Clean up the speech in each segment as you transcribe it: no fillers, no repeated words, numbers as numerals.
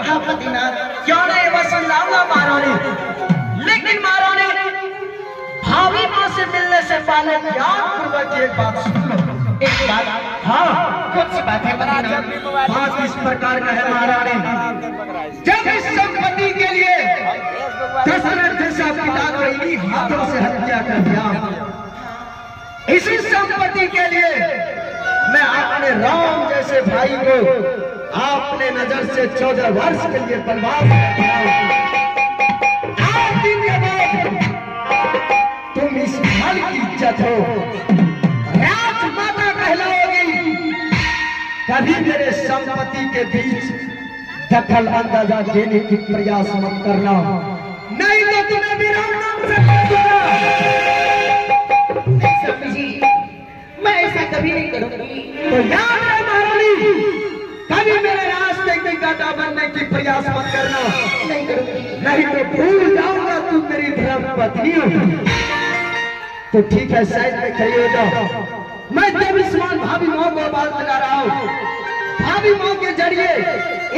हाँ पतिनाथ, क्यों नहीं बस समझाऊंगा महारानी, लेकिन महारानी भाभी माँ से मिलने से पहले ध्यान पूर्वक एक बात सुन लो। एक बात? हाँ, कौन सी बात है पतिनाथ? बात इस प्रकार का है महारानी, जब इस संपत्ति के लिए दशरथ जैसा पिता को इन्हीं हाथों से हत्या कर दिया, इसी संपत्ति के लिए मैं अपने राम जैसे भाई को आपने नजर से 14 वर्ष के लिए बर्बाद कर दिया। आज दिन के बाद तुम इस महल की इज्जत हो, राजमाता कहलाओगी, कभी मेरे संपत्ति के बीच दखल अंदाजा देने की प्रयास मत करना, नहीं तो तुम्हें भी राम नाम से मैं ऐसा कभी नहीं करूंगी। तो याद है महारानी, कभी मेरे रास्ते की कांटा बनने की प्रयास मत करना, नहीं करूंगी, नहीं तो भूल जाऊंगा तुम मेरी धर्मपत्नी हो। तो ठीक है, साइड में खड़ी हो जाओ, मैं देवीस्मान भाभी माँ को आवाज लगा रहा हूँ, भाभी माँ के जरिए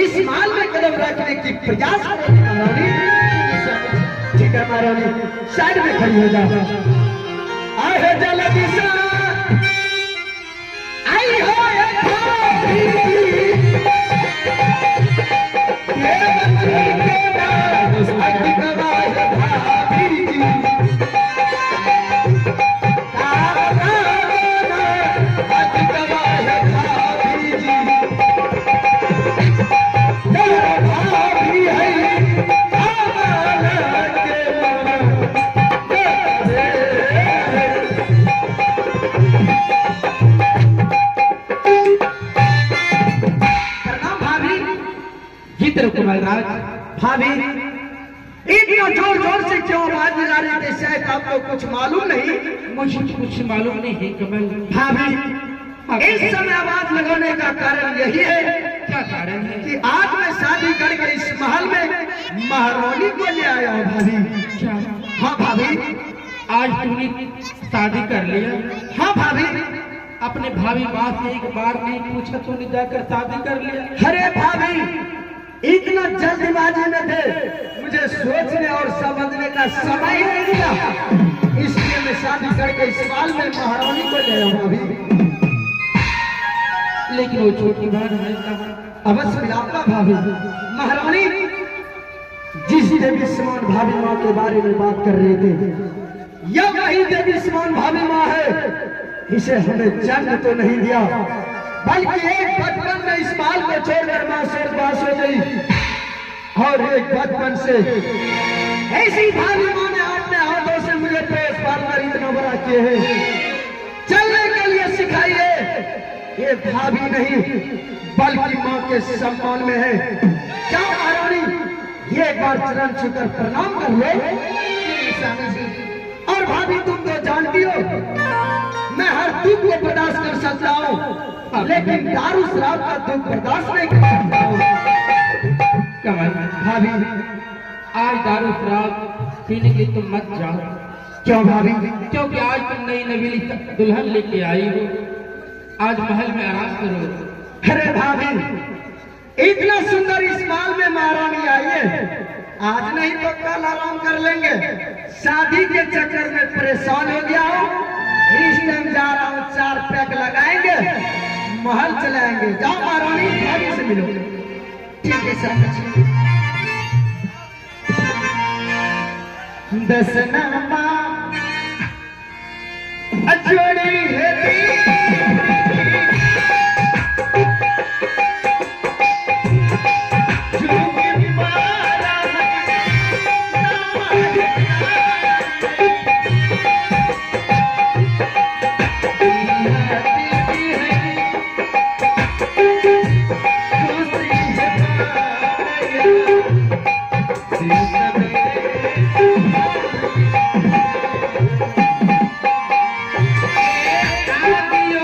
इस माल में कदम रखने की प्रयास करेगी महारानी। ठीक है महारानी, साइड में खड़ी हो जाओ। आए जल्दी से आई हो भाभी, इतना जोर जोर से क्यों आवाज लगा रहे थे? शायद आपको कुछ मालूम नहीं? मुझे कुछ मालूम नहीं है कमल। भाभी, इस समय आवाज लगाने का कारण यही है। क्या कारण है? कि आज मैं शादी करके इस महल में महारानी को ले आया हूँ भाभी। क्या? हाँ भाभी, आज तुमने शादी कर लिया? हाँ भाभी, अपने भाभी माँ से एक बार नहीं पूछा तूने जाकर शादी कर लिया? अरे भाभी, इतना जल्दबाजी में थे, मुझे सोचने और समझने का समय ही नहीं मिला, इसलिए मैं शादी करके इस साल में महारानी को ले आऊँ अभी। लेकिन वो छोटी बहन है कहाँ? अवश्य मिलाऊंगा भाभी। महारानी, जिस देवी समान भाभी माँ के बारे में बात कर रहे थे, यह वही देवी समान भाभी माँ है। इसे हमें जन्म तो नहीं दिया, बल्कि एक बचपन में इस बाल को छोड़कर मां स्वर्गवास हो गई, और एक बचपन से ऐसी भाभी मां ने अपने हाथों से मुझे पेश पालकर इतना बड़ा किए हैं, चलने के लिए सिखाई है। ये भाभी नहीं बल्कि मां के सम्मान में है। क्या महारानी, ये एक बार चरण छूकर प्रणाम कर लो। और भाभी, तुम तो जानती हो मैं हर दुख को बर्दाश्त कर सकता हूँ, लेकिन दारू शराब का दुख बर्दाश्त नहीं कर सकता हूँ। कमल भाभी, आज दारू शराब पीने के लिए तुम मत जाओ। क्यों भाभी? क्योंकि आज तुम नई नवीली दुल्हन लेके आई हो, आज महल में आराम करो। अरे भाभी, इतना सुंदर इस माल में महारानी आई है, आज नहीं तो कल आराम कर लेंगे। शादी के चक्कर में परेशान हो गया हूँ, इस टाइम जा रहा हूँ, 4 पैक लगाएंगे, महल चलाएंगे। जाओ महारानी, भाभी से मिलो। ठीक है सर। दसनामा अजोड़ी है Adiós.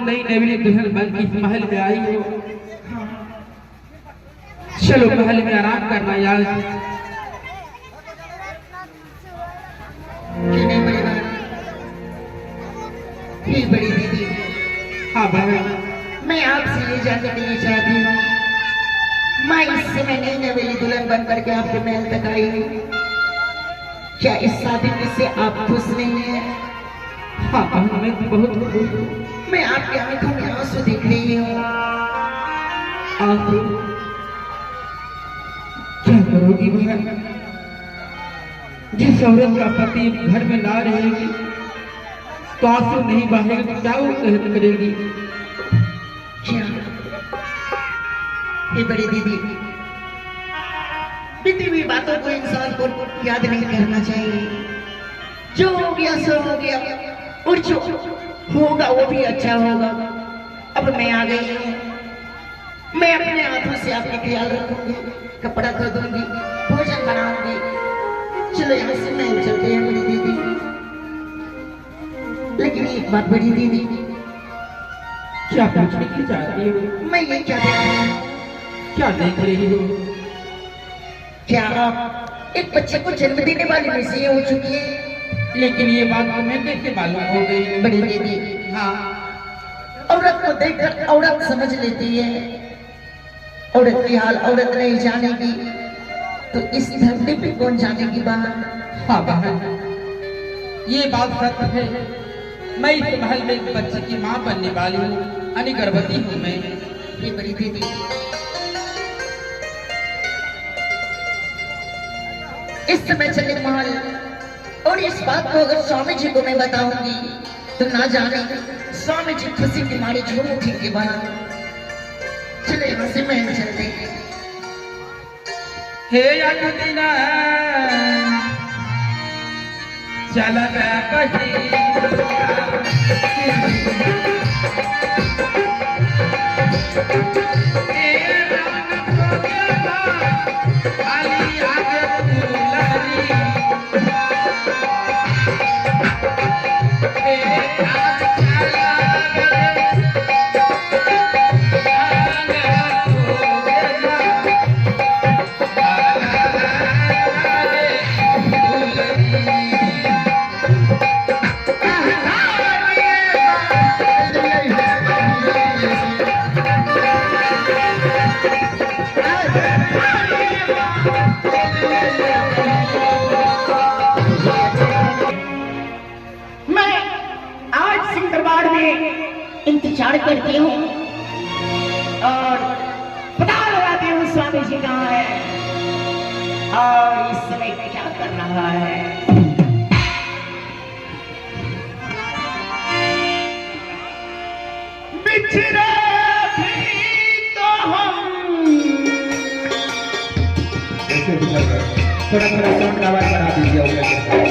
नई नवेली दुल्हन बन के इस महल में आई हो। चलो महल में आराम करना यार। क्यों नहीं बड़ी बहन? ये बड़ी दीदी, हाँ बहन, मैं आपसे ये जानने के लिए चाहती हूँ, मैं इस समय नई नवेली दुल्हन बन करके आपके महल तक आई हूँ, क्या इस शादी में से आप खुश नहीं हैं? हाँ बहन, मैं तो बहुत खुश हूँ। मैं आपकी आंखों में आंसू देख रही हूँ। आंसू? क्या करोगी बहन? जिस औरत का पति घर में ना रहेगी तो आंसू नहीं बहेगा तो क्या वो कहत करेगी? क्या ये बड़ी दीदी, बीती हुई बातों को इंसान को याद नहीं करना चाहिए। जो हो गया सो हो गया, और जो होगा वो भी अच्छा होगा। अब मैं आ गई हूँ, मैं अपने हाथों से आपका ख्याल रखूंगी, कपड़ा धो दूंगी, भोजन बनाऊंगी। चलो यहाँ से मैं चलते हैं बड़ी दीदी। लेकिन एक बात बड़ी दीदी, क्या पूछने की चाहती हो? मैं ये क्या देख रही हूँ? क्या देख रही हो? क्या आप एक बच्चे को जन्म देने वाली में से हो चुकी है? लेकिन ये बात तुम्हें कैसे मालूम हो गई? बड़ी दीदी, हाँ, औरत को देखकर औरत समझ लेती है। औरत की हाल औरत नहीं जानेगी तो इस धरती पे कौन जानेगी बाहर? हाँ बहन, ये बात सत्य है। मैं इस महल में एक बच्चे की माँ बनने वाली हूँ, यानी गर्भवती हूँ मैं। ये बड़ी दीदी, इस समय चले महल, और इस बात को अगर स्वामी जी को मैं बताऊंगी तो ना जाने स्वामी जी खुशी के मारे झूम उठेंगे बना। चले यहाँ से महल चलते हैं। हे अगदिना चल इंतजार करती हूँ और पता लगाती हूँ स्वामी जी कहाँ है और इस समय क्या कर रहा है। बिछड़े भी तो हम थोड़ा थोड़ा साउंड आवाज बढ़ा दीजिए।